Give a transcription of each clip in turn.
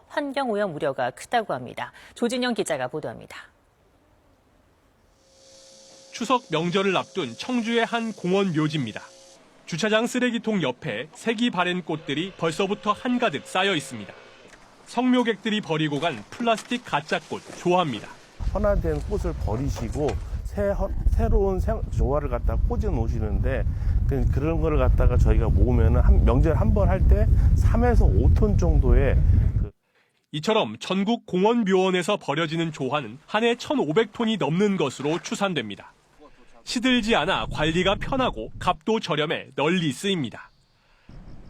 환경오염 우려가 크다고 합니다. 조진영 기자가 보도합니다. 추석 명절을 앞둔 청주의 한 공원 묘지입니다. 주차장 쓰레기통 옆에 색이 바랜 꽃들이 벌써부터 한가득 쌓여 있습니다. 성묘객들이 버리고 간 플라스틱 가짜꽃 좋아합니다. 헌화된 꽃을 버리시고 새로운 조화를 갖다가 꽂아 놓으시는데 그런 거를 갖다가 저희가 모으면 명절 한 번 할 때 3에서 5톤 정도의 이처럼 전국 공원묘원에서 버려지는 조화는 한 해 1,500톤이 넘는 것으로 추산됩니다. 시들지 않아 관리가 편하고 값도 저렴해 널리 쓰입니다.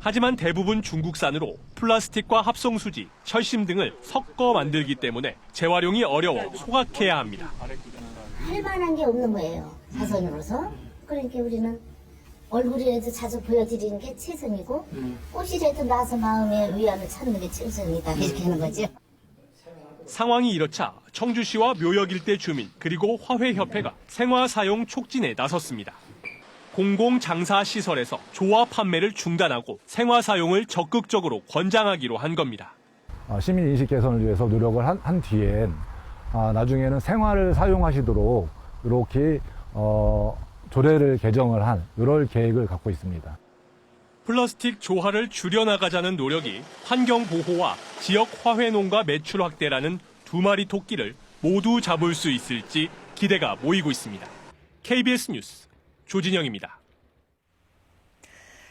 하지만 대부분 중국산으로 플라스틱과 합성수지, 철심 등을 섞어 만들기 때문에 재활용이 어려워 소각해야 합니다. 할 만한 게 없는 거예요, 자선으로서. 그러니까 우리는 얼굴이라도 자주 보여드리는 게 최선이고 꽃이라도 나서 마음의 위안을 찾는 게 최선이다, 이렇게 하는 거죠. 상황이 이렇자 청주시와 묘역 일대 주민 그리고 화훼협회가 생화 사용 촉진에 나섰습니다. 공공장사시설에서 조화 판매를 중단하고 생화 사용을 적극적으로 권장하기로 한 겁니다. 시민 인식 개선을 위해서 노력을 한 뒤엔 나중에는 생화를 사용하시도록 이렇게 조례를 개정을 한 이럴 계획을 갖고 있습니다. 플라스틱 조화를 줄여나가자는 노력이 환경보호와 지역 화훼농가 매출 확대라는 두 마리 토끼를 모두 잡을 수 있을지 기대가 모이고 있습니다. KBS 뉴스 조진영입니다.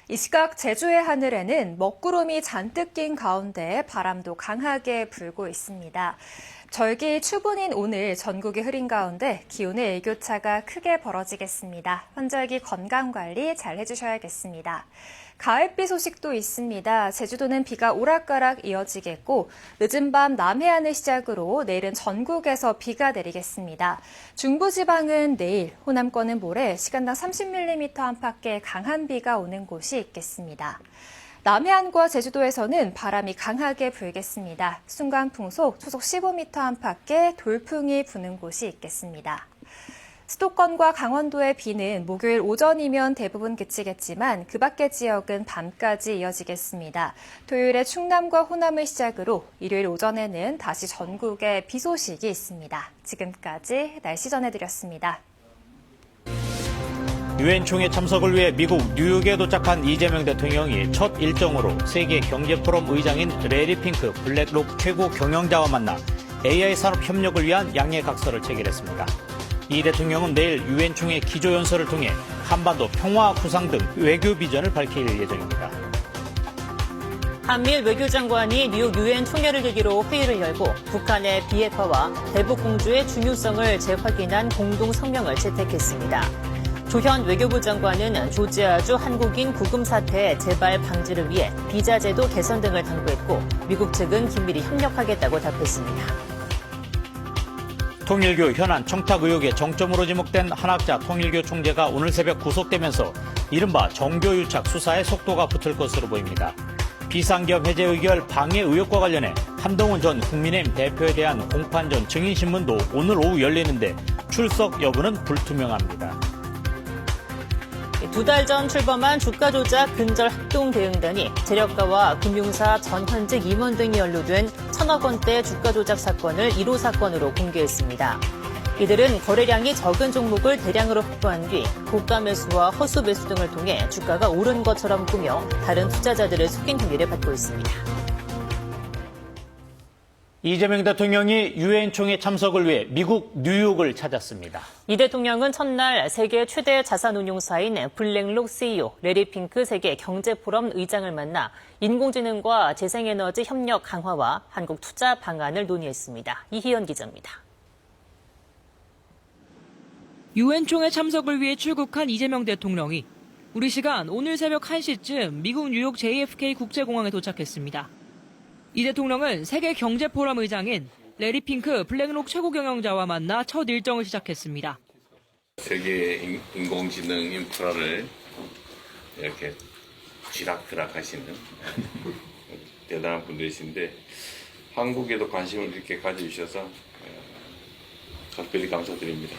이 시각 제주의 하늘에는 먹구름이 잔뜩 낀 가운데 바람도 강하게 불고 있습니다. 절기 초분인 오늘 전국이 흐린 가운데 기온의 일교차가 크게 벌어지겠습니다. 환절기 건강관리 잘 해주셔야겠습니다. 가을비 소식도 있습니다. 제주도는 비가 오락가락 이어지겠고 늦은 밤 남해안을 시작으로 내일은 전국에서 비가 내리겠습니다. 중부지방은 내일, 호남권은 모레 시간당 30mm 안팎의 강한 비가 오는 곳이 있겠습니다. 남해안과 제주도에서는 바람이 강하게 불겠습니다. 순간 풍속 초속 15m 안팎의 돌풍이 부는 곳이 있겠습니다. 수도권과 강원도의 비는 목요일 오전이면 대부분 그치겠지만 그 밖의 지역은 밤까지 이어지겠습니다. 토요일에 충남과 호남을 시작으로 일요일 오전에는 다시 전국에 비 소식이 있습니다. 지금까지 날씨 전해드렸습니다. 유엔 총회 참석을 위해 미국 뉴욕에 도착한 이재명 대통령이 첫 일정으로 세계 경제 포럼 의장인 레리 핑크 블랙록 최고 경영자와 만나 AI 산업 협력을 위한 양해 각서를 체결했습니다. 이 대통령은 내일 유엔 총회 기조연설을 통해 한반도 평화 구상 등 외교 비전을 밝힐 예정입니다. 한미일 외교장관이 뉴욕 유엔 총회를 계기로 회의를 열고 북한의 비핵화와 대북공조의 중요성을 재확인한 공동 성명을 채택했습니다. 조현 외교부 장관은 조지아주 한국인 구금 사태 재발 방지를 위해 비자 제도 개선 등을 당부했고 미국 측은 긴밀히 협력하겠다고 답했습니다. 통일교 현안 청탁 의혹의 정점으로 지목된 한학자 통일교 총재가 오늘 새벽 구속되면서 이른바 정교유착 수사에 속도가 붙을 것으로 보입니다. 비상기업 해제 의결 방해 의혹과 관련해 한동훈 전 국민의힘 대표에 대한 공판 전 증인신문도 오늘 오후 열리는데 출석 여부는 불투명합니다. 2달 전 출범한 주가 조작 근절 합동 대응단이 재력가와 금융사 전 현직 임원 등이 연루된 1,000억 원대 주가 조작 사건을 1호 사건으로 공개했습니다. 이들은 거래량이 적은 종목을 대량으로 확보한 뒤 고가 매수와 허수 매수 등을 통해 주가가 오른 것처럼 꾸며 다른 투자자들을 속인 혐의를 받고 있습니다. 이재명 대통령이 유엔 총회 참석을 위해 미국 뉴욕을 찾았습니다. 이 대통령은 첫날 세계 최대 자산운용사인 블랙록 CEO 레리 핑크 세계 경제포럼 의장을 만나 인공지능과 재생에너지 협력 강화와 한국 투자 방안을 논의했습니다. 이희연 기자입니다. 유엔 총회 참석을 위해 출국한 이재명 대통령이 우리 시간 오늘 새벽 1시쯤 미국 뉴욕 JFK 국제공항에 도착했습니다. 이 대통령은 세계 경제포럼 의장인 레리 핑크 블랙록 최고 경영자와 만나 첫 일정을 시작했습니다. 세계 인공지능 인프라를 이렇게 쥐락펴락 하시는 대단한 분들이신데 한국에도 관심을 이렇게 가져주셔서 각별히 감사드립니다.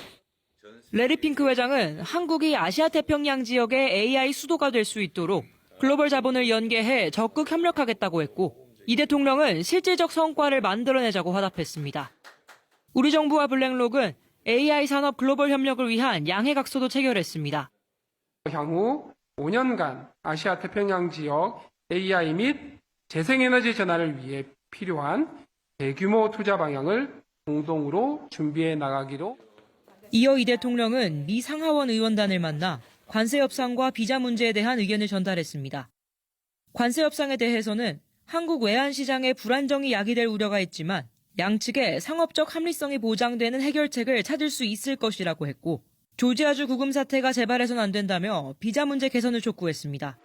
레리 핑크 회장은 한국이 아시아 태평양 지역의 AI 수도가 될 수 있도록 글로벌 자본을 연계해 적극 협력하겠다고 했고 이 대통령은 실질적 성과를 만들어내자고 화답했습니다. 우리 정부와 블랙록은 AI 산업 글로벌 협력을 위한 양해각서도 체결했습니다. 향후 5년간 아시아 태평양 지역 AI 및 재생에너지 전환을 위해 필요한 대규모 투자 방향을 공동으로 준비해 나가기로. 이어 이 대통령은 미 상하원 의원단을 만나 관세 협상과 비자 문제에 대한 의견을 전달했습니다. 관세 협상에 대해서는 한국 외환 시장의 불안정이 야기될 우려가 있지만 양측의 상업적 합리성이 보장되는 해결책을 찾을 수 있을 것이라고 했고, 조지아주 구금 사태가 재발해서는 안 된다며 비자 문제 개선을 촉구했습니다.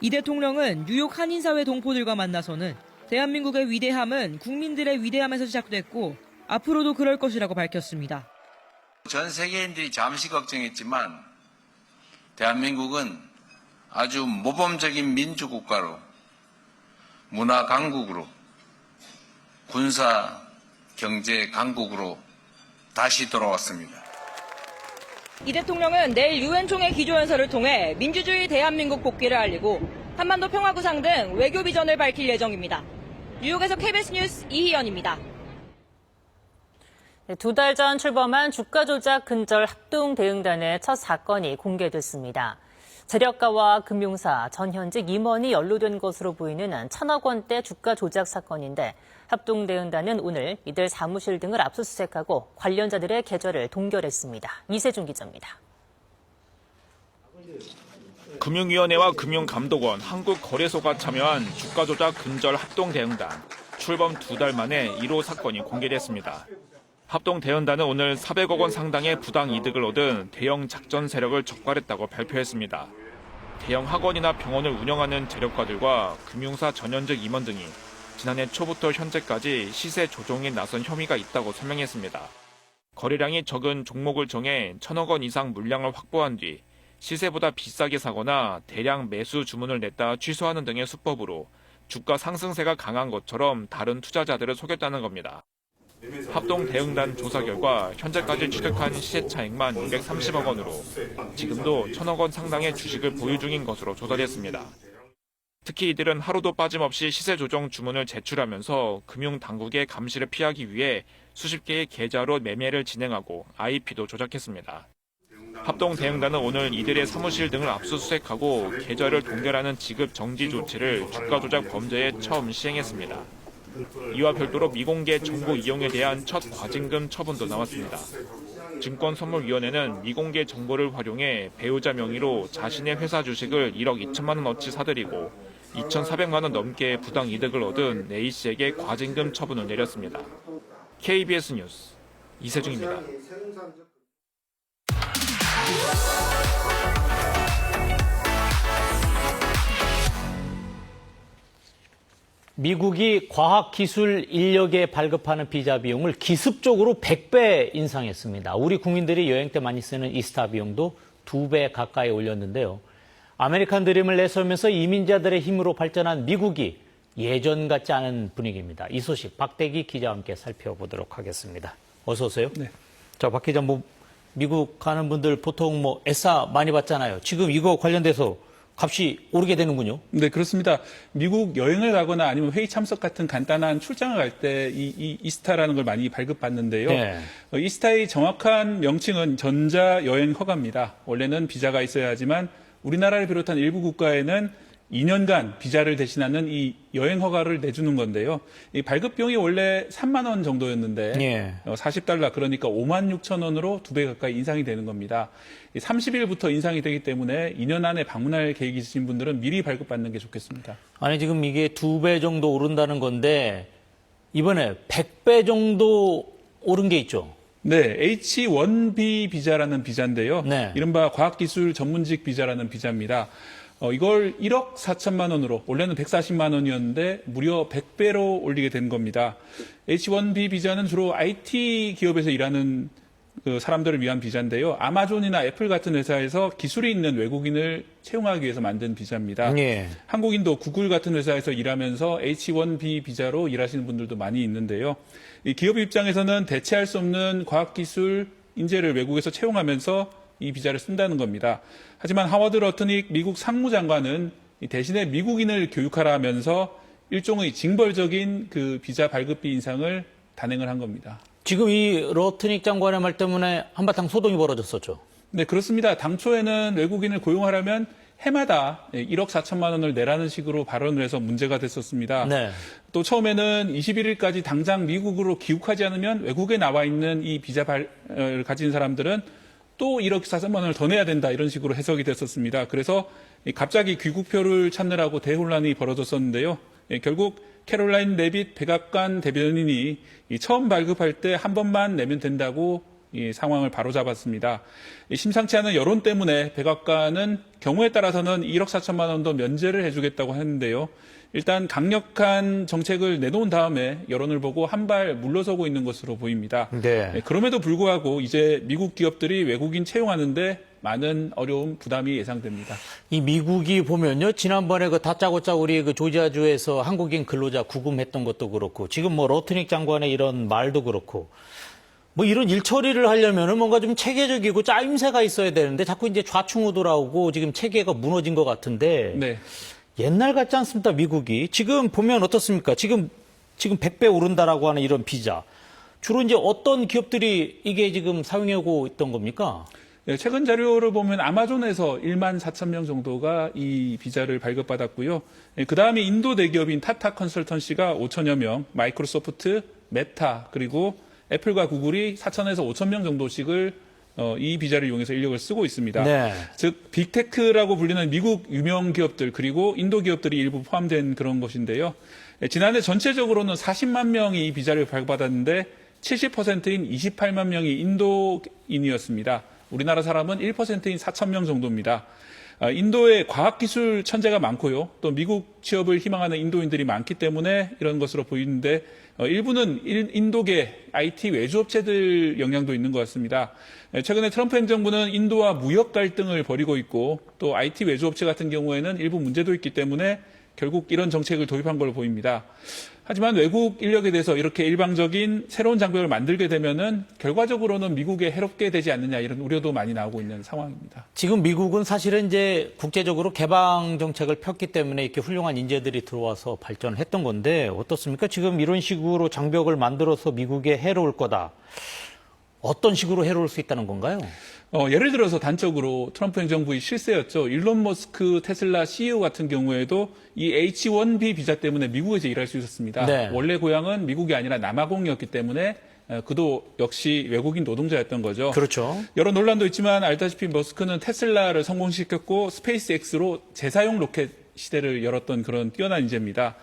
이 대통령은 뉴욕 한인사회 동포들과 만나서는 대한민국의 위대함은 국민들의 위대함에서 시작됐고 앞으로도 그럴 것이라고 밝혔습니다. 전 세계인들이 잠시 걱정했지만 대한민국은 아주 모범적인 민주국가로, 문화 강국으로, 군사 경제 강국으로 다시 돌아왔습니다. 이 대통령은 내일 유엔 총회 기조연설을 통해 민주주의 대한민국 복귀를 알리고 한반도 평화구상 등 외교 비전을 밝힐 예정입니다. 뉴욕에서 KBS 뉴스 이희연입니다. 2달 전 출범한 주가 조작 근절 합동대응단의 첫 사건이 공개됐습니다. 재력가와 금융사, 전현직 임원이 연루된 것으로 보이는 1,000억 원대 주가 조작 사건인데 합동대응단은 오늘 이들 사무실 등을 압수수색하고 관련자들의 계좌를 동결했습니다. 이세준 기자입니다. 금융위원회와 금융감독원, 한국거래소가 참여한 주가 조작 근절 합동대응단. 출범 2달 만에 1호 사건이 공개됐습니다. 합동대응단은 오늘 400억 원 상당의 부당 이득을 얻은 대형 작전 세력을 적발했다고 발표했습니다. 대형 학원이나 병원을 운영하는 재력가들과 금융사 전현직 임원 등이 지난해 초부터 현재까지 시세 조종에 나선 혐의가 있다고 설명했습니다. 거래량이 적은 종목을 정해 1,000억 원 이상 물량을 확보한 뒤 시세보다 비싸게 사거나 대량 매수 주문을 냈다 취소하는 등의 수법으로 주가 상승세가 강한 것처럼 다른 투자자들을 속였다는 겁니다. 합동대응단 조사 결과 현재까지 취득한 시세 차익만 230억 원으로 지금도 1,000억 원 상당의 주식을 보유 중인 것으로 조사됐습니다. 특히 이들은 하루도 빠짐없이 시세 조정 주문을 제출하면서 금융당국의 감시를 피하기 위해 수십 개의 계좌로 매매를 진행하고 IP도 조작했습니다. 합동대응단은 오늘 이들의 사무실 등을 압수수색하고 계좌를 동결하는 지급 정지 조치를 주가 조작 범죄에 처음 시행했습니다. 이와 별도로 미공개 정보 이용에 대한 첫 과징금 처분도 나왔습니다. 증권선물위원회는 미공개 정보를 활용해 배우자 명의로 자신의 회사 주식을 1억 2천만 원어치 사들이고 2,400만 원 넘게 부당 이득을 얻은 A씨에게 과징금 처분을 내렸습니다. KBS 뉴스 이세중입니다. 미국이 과학기술 인력에 발급하는 비자 비용을 기습적으로 100배 인상했습니다. 우리 국민들이 여행 때 많이 쓰는 이스타 비용도 2배 가까이 올렸는데요. 아메리칸 드림을 내세우면서 이민자들의 힘으로 발전한 미국이 예전 같지 않은 분위기입니다. 이 소식 박대기 기자와 함께 살펴보도록 하겠습니다. 어서 오세요. 네. 자, 박 기자, 미국 가는 분들 보통 에싸 많이 받잖아요. 지금 이거 관련돼서 값이 오르게 되는군요. 네, 그렇습니다. 미국 여행을 가거나 아니면 회의 참석 같은 간단한 출장을 갈 때 이 이스타라는 걸 많이 발급받는데요. 네. 이스타의 정확한 명칭은 전자여행 허가입니다. 원래는 비자가 있어야 하지만 우리나라를 비롯한 일부 국가에는 2년간 비자를 대신하는 이 여행 허가를 내주는 건데요. 이 발급 비용이 원래 3만 원 정도였는데 예. 40달러 그러니까 5만 6천 원으로 2배 가까이 인상이 되는 겁니다. 30일부터 인상이 되기 때문에 2년 안에 방문할 계획이 있으신 분들은 미리 발급받는 게 좋겠습니다. 아니 지금 이게 2배 정도 오른다는 건데 이번에 100배 정도 오른 게 있죠? 네, H-1B 비자라는 비자인데요. 네. 이른바 과학기술 전문직 비자라는 비자입니다. 이걸 1억 4천만 원으로 원래는 140만 원이었는데 무려 100배로 올리게 된 겁니다. H-1B 비자는 주로 IT 기업에서 일하는 그 사람들을 위한 비자인데요. 아마존이나 애플 같은 회사에서 기술이 있는 외국인을 채용하기 위해서 만든 비자입니다. 예. 한국인도 구글 같은 회사에서 일하면서 H-1B 비자로 일하시는 분들도 많이 있는데요. 이 기업 입장에서는 대체할 수 없는 과학기술 인재를 외국에서 채용하면서 이 비자를 쓴다는 겁니다. 하지만 하워드 러트닉 미국 상무장관은 대신에 미국인을 교육하라 하면서 일종의 징벌적인 그 비자 발급비 인상을 단행을 한 겁니다. 지금 이 러트닉 장관의 말 때문에 한바탕 소동이 벌어졌었죠. 네, 그렇습니다. 당초에는 외국인을 고용하려면 해마다 1억 4천만 원을 내라는 식으로 발언을 해서 문제가 됐었습니다. 네. 또 처음에는 21일까지 당장 미국으로 귀국하지 않으면 외국에 나와 있는 이 비자를 가진 사람들은 또 1억 4천만 원을 더 내야 된다 이런 식으로 해석이 됐었습니다. 그래서 갑자기 귀국표를 찾느라고 대혼란이 벌어졌었는데요. 결국 캐롤라인 레빗 백악관 대변인이 처음 발급할 때 한 번만 내면 된다고 이 상황을 바로잡았습니다. 심상치 않은 여론 때문에 백악관은 경우에 따라서는 1억 4천만 원도 면제를 해주겠다고 했는데요. 일단 강력한 정책을 내놓은 다음에 여론을 보고 한 발 물러서고 있는 것으로 보입니다. 네. 그럼에도 불구하고 이제 미국 기업들이 외국인 채용하는데 많은 어려움, 부담이 예상됩니다. 이 미국이 보면요, 지난번에 그 다짜고짜 우리 그 조지아주에서 한국인 근로자 구금했던 것도 그렇고, 지금 뭐 러트닉 장관의 이런 말도 그렇고, 뭐 이런 일 처리를 하려면은 뭔가 좀 체계적이고 짜임새가 있어야 되는데 자꾸 이제 좌충우돌하고 지금 체계가 무너진 것 같은데. 네. 옛날 같지 않습니까, 미국이? 지금 보면 어떻습니까? 지금 100배 오른다라고 하는 이런 비자. 주로 이제 어떤 기업들이 이게 지금 사용하고 있던 겁니까? 네, 최근 자료를 보면 아마존에서 1만 4천 명 정도가 이 비자를 발급받았고요. 그 다음에 인도 대기업인 타타 컨설턴시가 5천여 명, 마이크로소프트, 메타, 그리고 애플과 구글이 4천에서 5천 명 정도씩을 이 비자를 이용해서 인력을 쓰고 있습니다. 네. 즉 빅테크라고 불리는 미국 유명 기업들 그리고 인도 기업들이 일부 포함된 그런 것인데요. 지난해 전체적으로는 40만 명이 이 비자를 발급받았는데 70%인 28만 명이 인도인이었습니다. 우리나라 사람은 1%인 4천 명 정도입니다. 인도에 과학기술 천재가 많고요. 또 미국 취업을 희망하는 인도인들이 많기 때문에 이런 것으로 보이는데 일부는 인도계 IT 외주업체들 영향도 있는 것 같습니다. 최근에 트럼프 행정부는 인도와 무역 갈등을 벌이고 있고 또 IT 외주업체 같은 경우에는 일부 문제도 있기 때문에 결국 이런 정책을 도입한 걸로 보입니다. 하지만 외국 인력에 대해서 이렇게 일방적인 새로운 장벽을 만들게 되면은 결과적으로는 미국에 해롭게 되지 않느냐 이런 우려도 많이 나오고 있는 상황입니다. 지금 미국은 사실은 이제 국제적으로 개방 정책을 폈기 때문에 이렇게 훌륭한 인재들이 들어와서 발전을 했던 건데 어떻습니까? 지금 이런 식으로 장벽을 만들어서 미국에 해로울 거다. 어떤 식으로 해로울 수 있다는 건가요? 예를 들어서 단적으로 트럼프 행정부의 실세였죠. 일론 머스크 테슬라 CEO 같은 경우에도 이 H-1B 비자 때문에 미국에서 일할 수 있었습니다. 네. 원래 고향은 미국이 아니라 남아공이었기 때문에 그도 역시 외국인 노동자였던 거죠. 그렇죠. 여러 논란도 있지만 알다시피 머스크는 테슬라를 성공시켰고 스페이스X로 재사용 로켓 시대를 열었던 그런 뛰어난 인재입니다.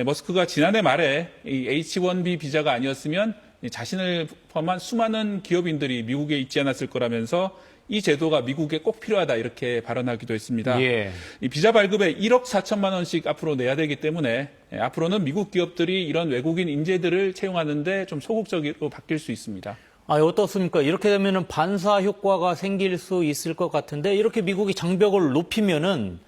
머스크가 지난해 말에 이 H-1B 비자가 아니었으면 자신을 포함한 수많은 기업인들이 미국에 있지 않았을 거라면서 이 제도가 미국에 꼭 필요하다 이렇게 발언하기도 했습니다. 예. 이 비자 발급에 1억 4천만 원씩 앞으로 내야 되기 때문에 앞으로는 미국 기업들이 이런 외국인 인재들을 채용하는데 좀 소극적으로 바뀔 수 있습니다. 어떻습니까? 이렇게 되면은 반사 효과가 생길 수 있을 것 같은데 이렇게 미국이 장벽을 높이면은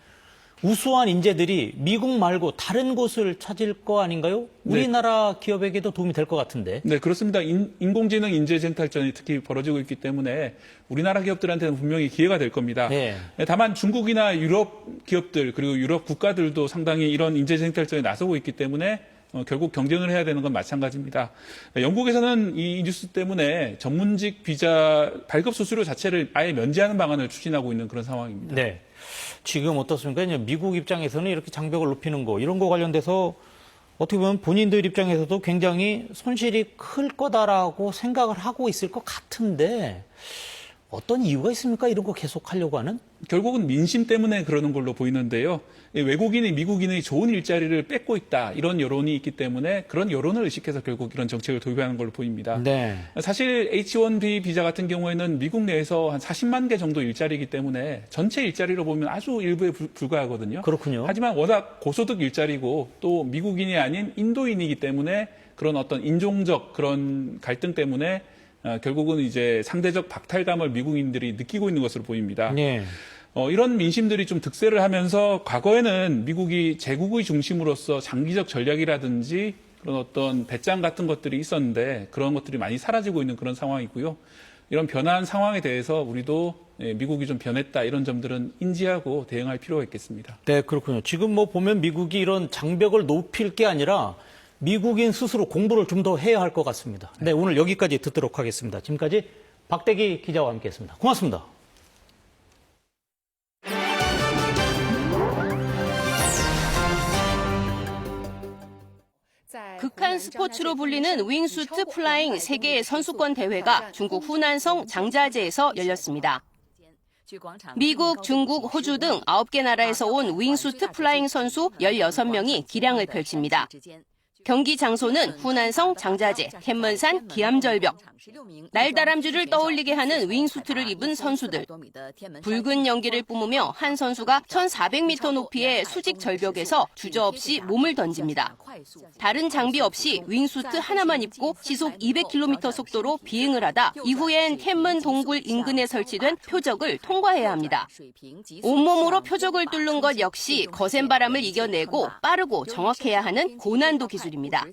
우수한 인재들이 미국 말고 다른 곳을 찾을 거 아닌가요? 우리나라 기업에게도 도움이 될 것 같은데. 네, 그렇습니다. 인공지능 인재 쟁탈전이 특히 벌어지고 있기 때문에 우리나라 기업들한테는 분명히 기회가 될 겁니다. 네. 다만 중국이나 유럽 기업들 그리고 유럽 국가들도 상당히 이런 인재 쟁탈전에 나서고 있기 때문에 결국 경쟁을 해야 되는 건 마찬가지입니다. 영국에서는 이 뉴스 때문에 전문직 비자 발급 수수료 자체를 아예 면제하는 방안을 추진하고 있는 그런 상황입니다. 네. 지금 어떻습니까? 미국 입장에서는 이렇게 장벽을 높이는 거, 이런 거 관련돼서 어떻게 보면 본인들 입장에서도 굉장히 손실이 클 거다라고 생각을 하고 있을 것 같은데 어떤 이유가 있습니까? 이런 거 계속 하려고 하는? 결국은 민심 때문에 그러는 걸로 보이는데요. 외국인이 미국인의 좋은 일자리를 뺏고 있다 이런 여론이 있기 때문에 그런 여론을 의식해서 결국 이런 정책을 도입하는 걸로 보입니다. 네. 사실 H-1B 비자 같은 경우에는 미국 내에서 한 40만 개 정도 일자리이기 때문에 전체 일자리로 보면 아주 일부에 불과하거든요. 그렇군요. 하지만 워낙 고소득 일자리고 또 미국인이 아닌 인도인이기 때문에 그런 어떤 인종적 그런 갈등 때문에 결국은 이제 상대적 박탈감을 미국인들이 느끼고 있는 것으로 보입니다. 네. 이런 민심들이 좀 득세를 하면서 과거에는 미국이 제국의 중심으로서 장기적 전략이라든지 그런 어떤 배짱 같은 것들이 있었는데 그런 것들이 많이 사라지고 있는 그런 상황이고요. 이런 변화한 상황에 대해서 우리도 미국이 좀 변했다 이런 점들은 인지하고 대응할 필요가 있겠습니다. 네, 그렇군요. 지금 뭐 보면 미국이 이런 장벽을 높일 게 아니라 미국인 스스로 공부를 좀 더 해야 할 것 같습니다. 네, 오늘 여기까지 듣도록 하겠습니다. 지금까지 박대기 기자와 함께했습니다. 고맙습니다. 극한 스포츠로 불리는 윙수트 플라잉 세계 선수권 대회가 중국 후난성 장자제에서 열렸습니다. 미국, 중국, 호주 등 9개 나라에서 온 윙수트 플라잉 선수 16명이 기량을 펼칩니다. 경기 장소는 후난성 장자제,天门山 기암절벽. 날다람쥐를 떠올리게 하는 윙수트를 입은 선수들. 붉은 연기를 뿜으며 한 선수가 1,400m 높이의 수직 절벽에서 주저없이 몸을 던집니다. 다른 장비 없이 윙수트 하나만 입고 시속 200km 속도로 비행을 하다 이후엔天门 동굴 인근에 설치된 표적을 통과해야 합니다. 온몸으로 표적을 뚫는 것 역시 거센 바람을 이겨내고 빠르고 정확해야 하는 고난도 기술입니다.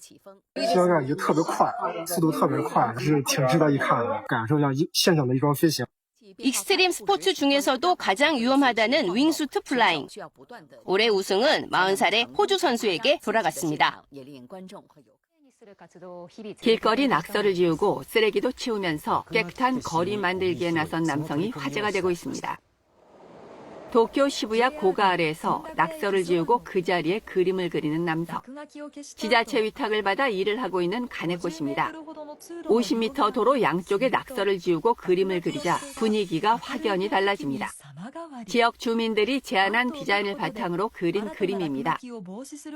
消量也特别快，速度特别快，是挺值得一看的，感受一下现场的一桩飞行。 익스트림 스포츠 중에서도 가장 위험하다는 윙수트 플라잉. 올해 우승은 40살의 호주 선수에게 돌아갔습니다. 길거리 낙서를 지우고 쓰레기도 치우면서 깨끗한 거리 만들기에 나선 남성이 화제가 되고 있습니다. 도쿄 시부야 고가 아래에서 낙서를 지우고 그 자리에 그림을 그리는 남성. 지자체 위탁을 받아 일을 하고 있는 가네코 씨입니다. 50m 도로 양쪽에 낙서를 지우고 그림을 그리자 분위기가 확연히 달라집니다. 지역 주민들이 제안한 디자인을 바탕으로 그린 그림입니다.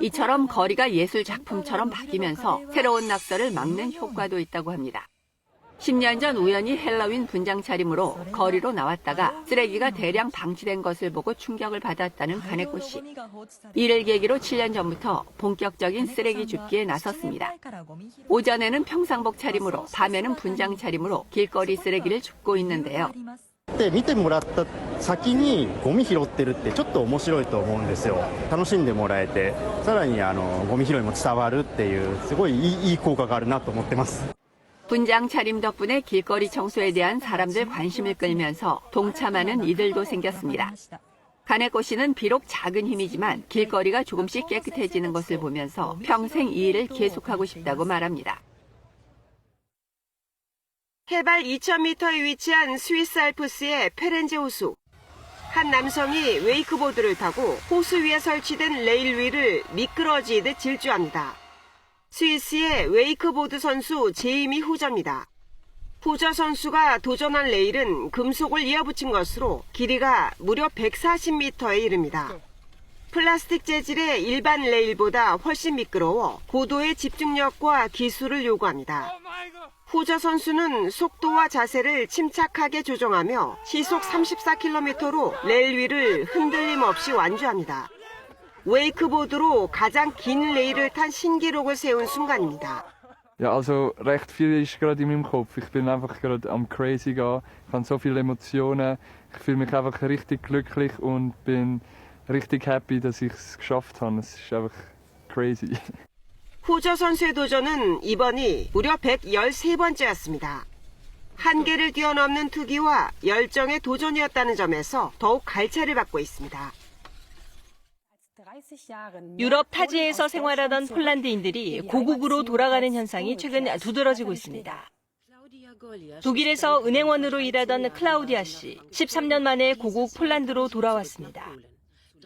이처럼 거리가 예술 작품처럼 바뀌면서 새로운 낙서를 막는 효과도 있다고 합니다. 10년 전 우연히 헬로윈 분장 차림으로 거리로 나왔다가 쓰레기가 대량 방치된 것을 보고 충격을 받았다는 가네코 씨. 이를 계기로 7년 전부터 본격적인 쓰레기 줍기에 나섰습니다. 오전에는 평상복 차림으로, 밤에는 분장 차림으로 길거리 쓰레기를 줍고 있는데요. 見てもらった先にゴミ拾ってるってちょっと面白いと思うんですよ。楽しんでもらえて、さらにゴミ拾いも伝わるっていうすごいいい効果があるなと思ってます。 분장 차림 덕분에 길거리 청소에 대한 사람들 관심을 끌면서 동참하는 이들도 생겼습니다. 가네코 씨는 비록 작은 힘이지만 길거리가 조금씩 깨끗해지는 것을 보면서 평생 이 일을 계속하고 싶다고 말합니다. 해발 2,000m에 위치한 스위스 알프스의 페렌제 호수. 한 남성이 웨이크보드를 타고 호수 위에 설치된 레일 위를 미끄러지듯 질주합니다. 스위스의 웨이크보드 선수 제이미 후저입니다. 후저 선수가 도전한 레일은 금속을 이어붙인 것으로 길이가 무려 140m에 이릅니다. 플라스틱 재질의 일반 레일보다 훨씬 미끄러워 고도의 집중력과 기술을 요구합니다. 후저 선수는 속도와 자세를 침착하게 조정하며 시속 34km로 레일 위를 흔들림 없이 완주합니다. 웨이크보드로 가장 긴 레일을 탄 신기록을 세운 순간입니다. Ja, also recht viel ist gerade in meinem Kopf. Ich bin einfach gerade am crazy gehen. Ich habe so viele Emotionen. Ich fühle mich einfach richtig glücklich und bin richtig happy, dass ich es geschafft habe. Es ist einfach crazy. 후저 선수의 도전은 이번이 무려 113번째였습니다. 한계를 뛰어넘는 투기와 열정의 도전이었다는 점에서 더욱 갈채를 받고 있습니다. 유럽 타지에서 생활하던 폴란드인들이 고국으로 돌아가는 현상이 최근 두드러지고 있습니다. 독일에서 은행원으로 일하던 클라우디아 씨, 13년 만에 고국 폴란드로 돌아왔습니다.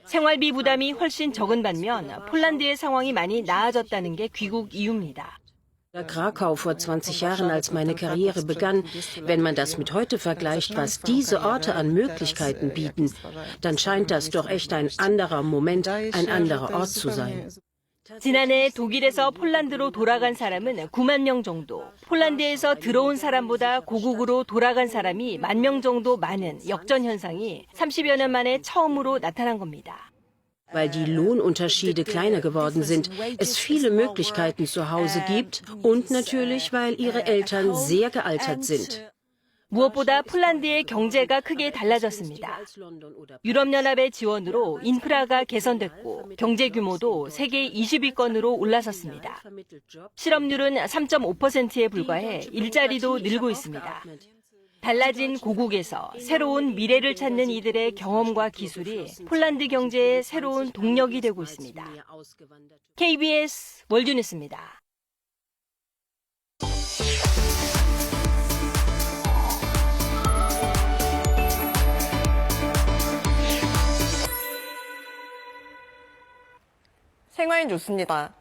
생활비 부담이 훨씬 적은 반면 폴란드의 상황이 많이 나아졌다는 게 귀국 이유입니다. Krakau vor 20 Jahren, als meine Karriere begann, wenn man das mit heute vergleicht, was diese Orte an Möglichkeiten bieten, dann scheint das doch echt ein anderer Moment, ein anderer Ort zu sein. 지난해 독일에서 폴란드로 돌아간 사람은 9만 명 정도, 폴란드에서 들어온 사람보다 고국으로 돌아간 사람이 1만 명 정도 많은 역전 현상이 30여 년 만에 처음으로 나타난 겁니다. Weil die Lohnunterschiede kleiner geworden sind, es viele Möglichkeiten zu Hause gibt und natürlich, weil ihre Eltern sehr gealtert sind. 무엇보다 폴란드의 경제가 크게 달라졌습니다. 유럽연합의 지원으로 인프라가 개선됐고 경제 규모도 세계 20위권으로 올라섰습니다. 실업률은 3.5%에 불과해 일자리도 늘고 있습니다. 달라진 고국에서 새로운 미래를 찾는 이들의 경험과 기술이 폴란드 경제의 새로운 동력이 되고 있습니다. KBS 월드뉴스입니다. 생활 뉴스입니다.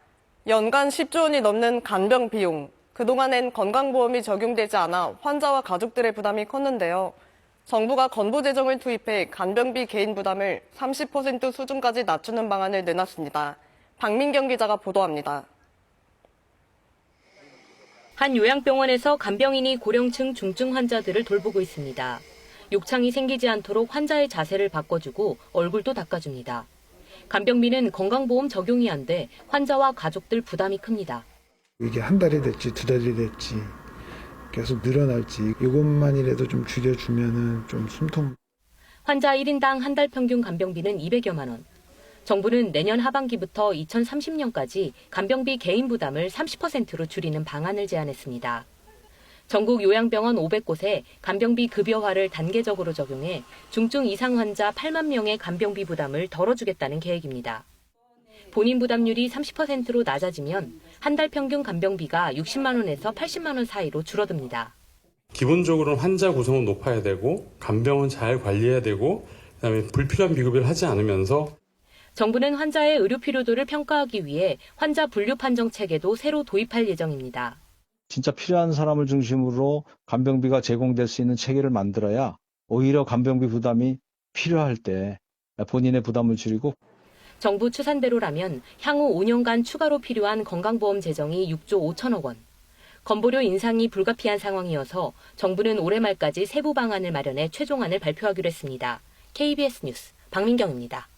연간 10조 원이 넘는 간병 비용. 그동안엔 건강보험이 적용되지 않아 환자와 가족들의 부담이 컸는데요. 정부가 건보 재정을 투입해 간병비 개인 부담을 30% 수준까지 낮추는 방안을 내놨습니다. 박민경 기자가 보도합니다. 한 요양병원에서 간병인이 고령층 중증 환자들을 돌보고 있습니다. 욕창이 생기지 않도록 환자의 자세를 바꿔주고 얼굴도 닦아줍니다. 간병비는 건강보험 적용이 안 돼 환자와 가족들 부담이 큽니다. 이게 한 달이 됐지, 두 달이 됐지, 계속 늘어날지, 이것만이라도 좀 줄여주면은 좀 숨통. 환자 1인당 한 달 평균 간병비는 200여만 원. 정부는 내년 하반기부터 2030년까지 간병비 개인 부담을 30%로 줄이는 방안을 제안했습니다. 전국 요양병원 500곳에 간병비 급여화를 단계적으로 적용해 중증 이상 환자 8만 명의 간병비 부담을 덜어주겠다는 계획입니다. 본인 부담률이 30%로 낮아지면 한 달 평균 간병비가 60만 원에서 80만 원 사이로 줄어듭니다. 기본적으로는 환자 구성은 높아야 되고 간병은 잘 관리해야 되고 그다음에 불필요한 비급여를 하지 않으면서 정부는 환자의 의료 필요도를 평가하기 위해 환자 분류 판정 체계도 새로 도입할 예정입니다. 진짜 필요한 사람을 중심으로 간병비가 제공될 수 있는 체계를 만들어야 오히려 간병비 부담이 필요할 때 본인의 부담을 줄이고 정부 추산대로라면 향후 5년간 추가로 필요한 건강보험 재정이 6조 5천억 원. 건보료 인상이 불가피한 상황이어서 정부는 올해 말까지 세부 방안을 마련해 최종안을 발표하기로 했습니다. KBS 뉴스 박민경입니다.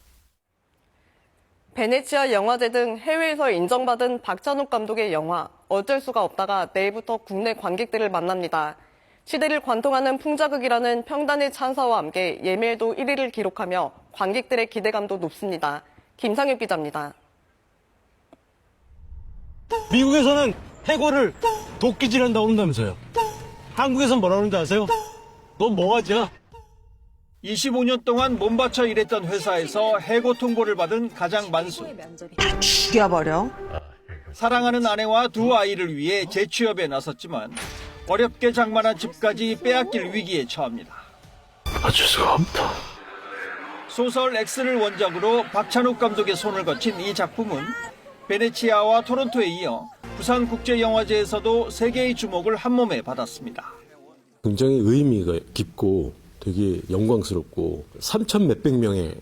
베네치아 영화제 등 해외에서 인정받은 박찬욱 감독의 영화 어쩔 수가 없다가 내일부터 국내 관객들을 만납니다. 시대를 관통하는 풍자극이라는 평단의 찬사와 함께 예매에도 1위를 기록하며 관객들의 기대감도 높습니다. 김상엽 기자입니다. 미국에서는 해고를 도끼질한다고 한다면서요. 한국에서는 뭐라 그러는지 아세요? 넌 뭐하지야? 25년 동안 몸바쳐 일했던 회사에서 해고 통보를 받은 가장 만수. 죽여버려. 사랑하는 아내와 두 아이를 위해 재취업에 나섰지만 어렵게 장만한 집까지 빼앗길 위기에 처합니다. 어쩔 수가 없다. 소설 X를 원작으로 박찬욱 감독의 손을 거친 이 작품은 베네치아와 토론토에 이어 부산국제영화제에서도 세계의 주목을 한몸에 받았습니다. 굉장히 의미가 깊고 되게 영광스럽고 3천 몇백 명의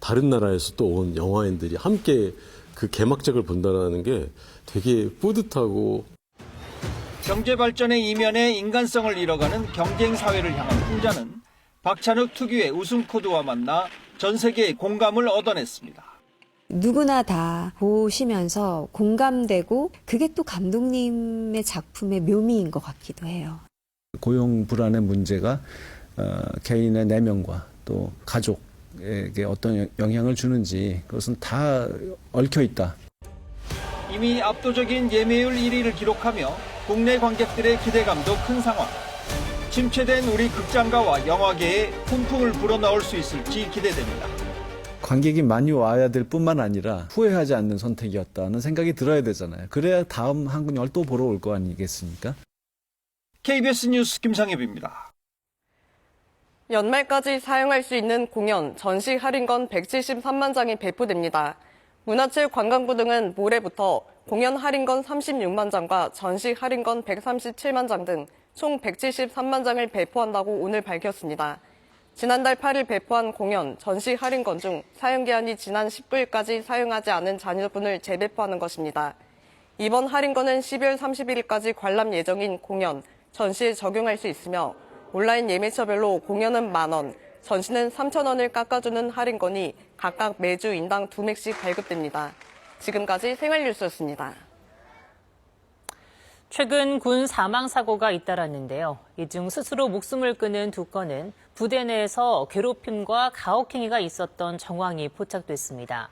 다른 나라에서 또 온 영화인들이 함께 그 개막작을 본다는 게 되게 뿌듯하고 경제 발전의 이면에 인간성을 잃어가는 경쟁 사회를 향한 풍자는 박찬욱 특유의 웃음 코드와 만나 전 세계의 공감을 얻어냈습니다. 누구나 다 보시면서 공감되고 그게 또 감독님의 작품의 묘미인 것 같기도 해요. 고용 불안의 문제가 개인의 내면과 또 가족에게 어떤 영향을 주는지 그것은 다 얽혀 있다. 이미 압도적인 예매율 1위를 기록하며 국내 관객들의 기대감도 큰 상황. 침체된 우리 극장가와 영화계에 훈풍을 불어넣을 수 있을지 기대됩니다. 관객이 많이 와야 될 뿐만 아니라 후회하지 않는 선택이었다는 생각이 들어야 되잖아요. 그래야 다음 한국영화를 또 보러 올 거 아니겠습니까? KBS 뉴스 김상엽입니다. 연말까지 사용할 수 있는 공연, 전시 할인권 173만 장이 배포됩니다. 문화체육관광부 등은 모레부터 공연 할인권 36만 장과 전시 할인권 137만 장 등 총 173만 장을 배포한다고 오늘 밝혔습니다. 지난달 8일 배포한 공연, 전시 할인권 중 사용기한이 지난 19일까지 사용하지 않은 잔여분을 재배포하는 것입니다. 이번 할인권은 12월 31일까지 관람 예정인 공연, 전시에 적용할 수 있으며 온라인 예매처별로 공연은 만원, 전시는 3,000원을 깎아주는 할인권이 각각 매주 인당 2맥씩 발급됩니다. 지금까지 생활뉴스였습니다. 최근 군 사망 사고가 잇따랐는데요. 이 중 스스로 목숨을 끊은 두 건은 부대 내에서 괴롭힘과 가혹행위가 있었던 정황이 포착됐습니다.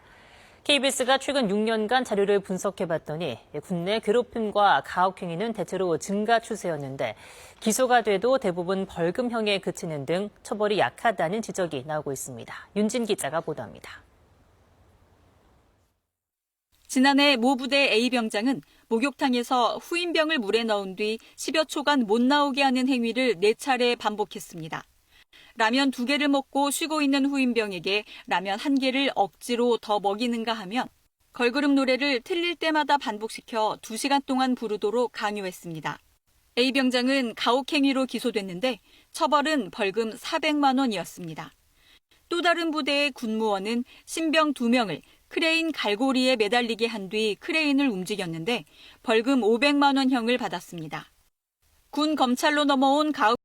KBS가 최근 6년간 자료를 분석해봤더니 국내 괴롭힘과 가혹행위는 대체로 증가 추세였는데 기소가 돼도 대부분 벌금형에 그치는 등 처벌이 약하다는 지적이 나오고 있습니다. 윤진 기자가 보도합니다. 지난해 모 부대 A병장은 목욕탕에서 후임병을 물에 넣은 뒤 10여 초간 못 나오게 하는 행위를 4차례 반복했습니다. 라면 2개를 먹고 쉬고 있는 후임병에게 라면 1개를 억지로 더 먹이는가 하면 걸그룹 노래를 틀릴 때마다 반복시켜 2시간 동안 부르도록 강요했습니다. A병장은 가혹행위로 기소됐는데 처벌은 벌금 400만 원이었습니다. 또 다른 부대의 군무원은 신병 2명을 크레인 갈고리에 매달리게 한 뒤 크레인을 움직였는데 벌금 500만 원형을 받았습니다. 군 검찰로 넘어온 가혹